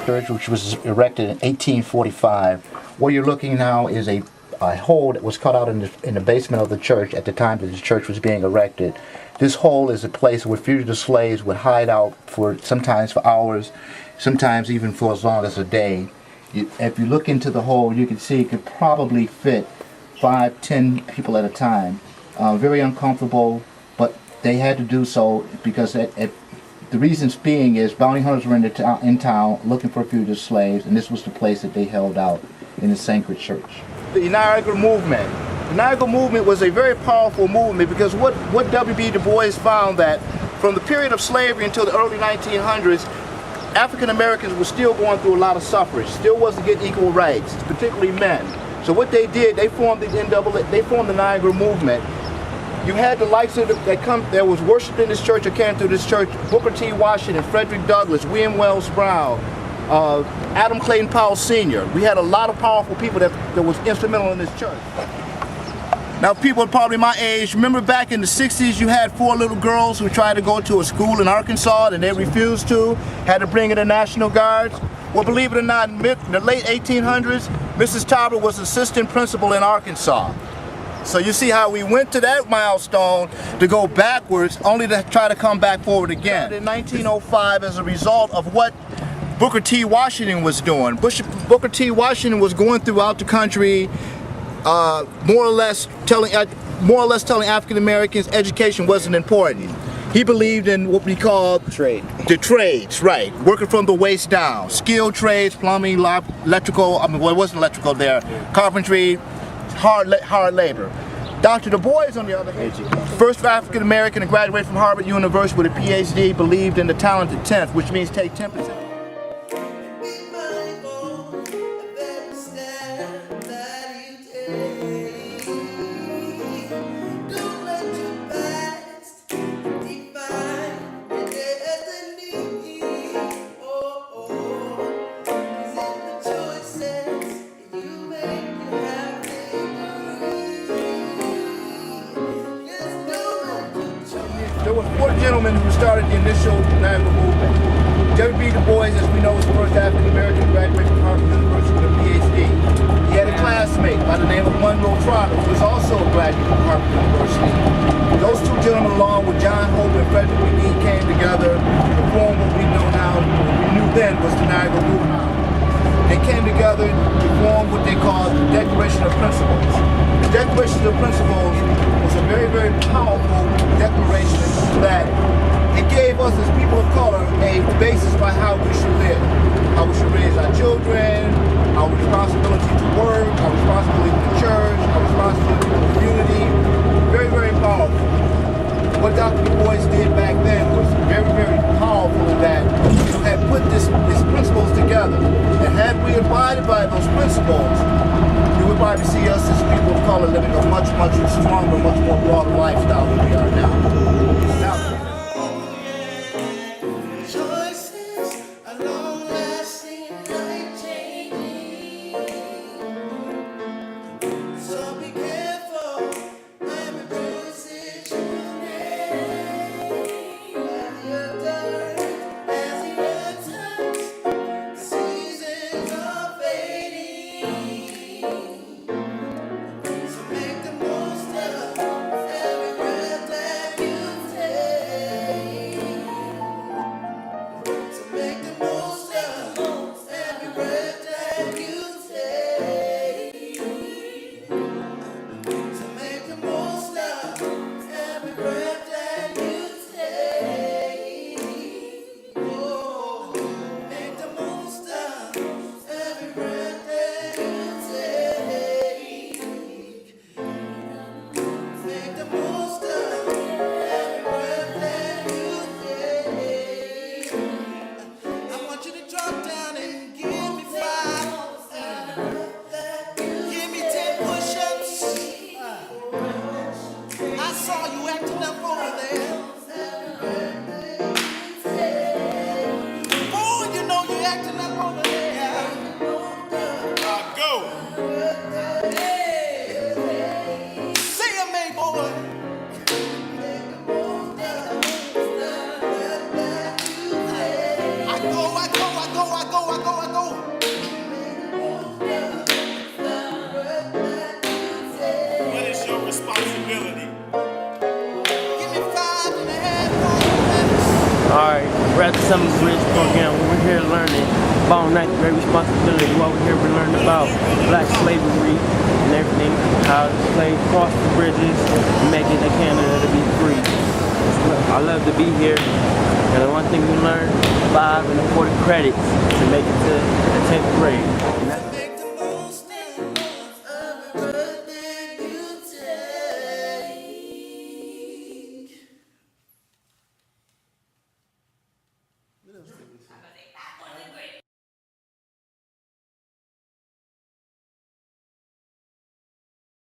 church, which was erected in 1845. What you're looking now is a hole that was cut out in the basement of the church at the time that the church was being erected. This hole is a place where fugitive slaves would hide out for sometimes for hours, sometimes even for as long as a day. If you look into the hole, you can see it could probably fit 5, 10 people at a time. Very uncomfortable, but they had to do so because the reasons being is bounty hunters were in town looking for fugitive slaves, and this was the place that they held out in the sacred church. The Niagra movement. The Niagra movement was a very powerful movement because what W.B. Du Bois found that from the period of slavery until the early 1900s, African Americans were still going through a lot of suffrage, still wasn't getting equal rights, particularly men. So what they did, they formed the Niagra movement. You had the likes of that was worshipped in this church or came through this church: Booker T. Washington, Frederick Douglass, William Wells Brown, Adam Clayton Powell Sr. We had a lot of powerful people that was instrumental in this church. Now, people probably my age, remember back in the 60s, you had 4 little girls who tried to go to a school in Arkansas and they refused to, had to bring in the National Guards. Well, believe it or not, in the late 1800s, Mrs. Tauber was assistant principal in Arkansas. So you see how we went to that milestone to go backwards, only to try to come back forward again. In 1905, as a result of what Booker T. Washington was doing, Booker T. Washington was going throughout the country, more or less telling African Americans education wasn't important. He believed in what we call the trades, right? Working from the waist down, skilled trades, plumbing, electrical. I mean, well, it wasn't electrical there. Carpentry, hard labor. Dr. Du Bois, on the other hand, first African American to graduate from Harvard University with a PhD, believed in the talented 10th, which means take 10%. There were 4 gentlemen who started the initial Niagra movement. W.B. Du Bois, as we know, was the first African American to graduate from Harvard University with a PhD. He had a classmate by the name of Monroe Trotter, who was also a graduate from Harvard University. Those 2 gentlemen, along with John Hope and Frederick McGee, came together to form what we know now, what we knew then was the Niagra movement. They came together to form what they called the Declaration of Principles. The Declaration of Principles was a very, very powerful declaration that it gave us as people of color a basis by how we should live, how we should raise our children, our responsibility to work, our responsibility to the church, our responsibility to the community. Very, very powerful. What Dr. Du Bois did back then was very, very powerful in that you had put these principles together. And had we abided by those principles, you would probably see us as people of color living a much, much stronger, much more broader lifestyle than we are now. Summer Bridge program. We're here learning about ninth grade responsibility. While we're here, we're learning about black slavery and everything, how slaves cross the bridges and make it to Canada to be free. I love to be here. And the one thing we learned, 5 and 40 credits to make it to the 10th grade.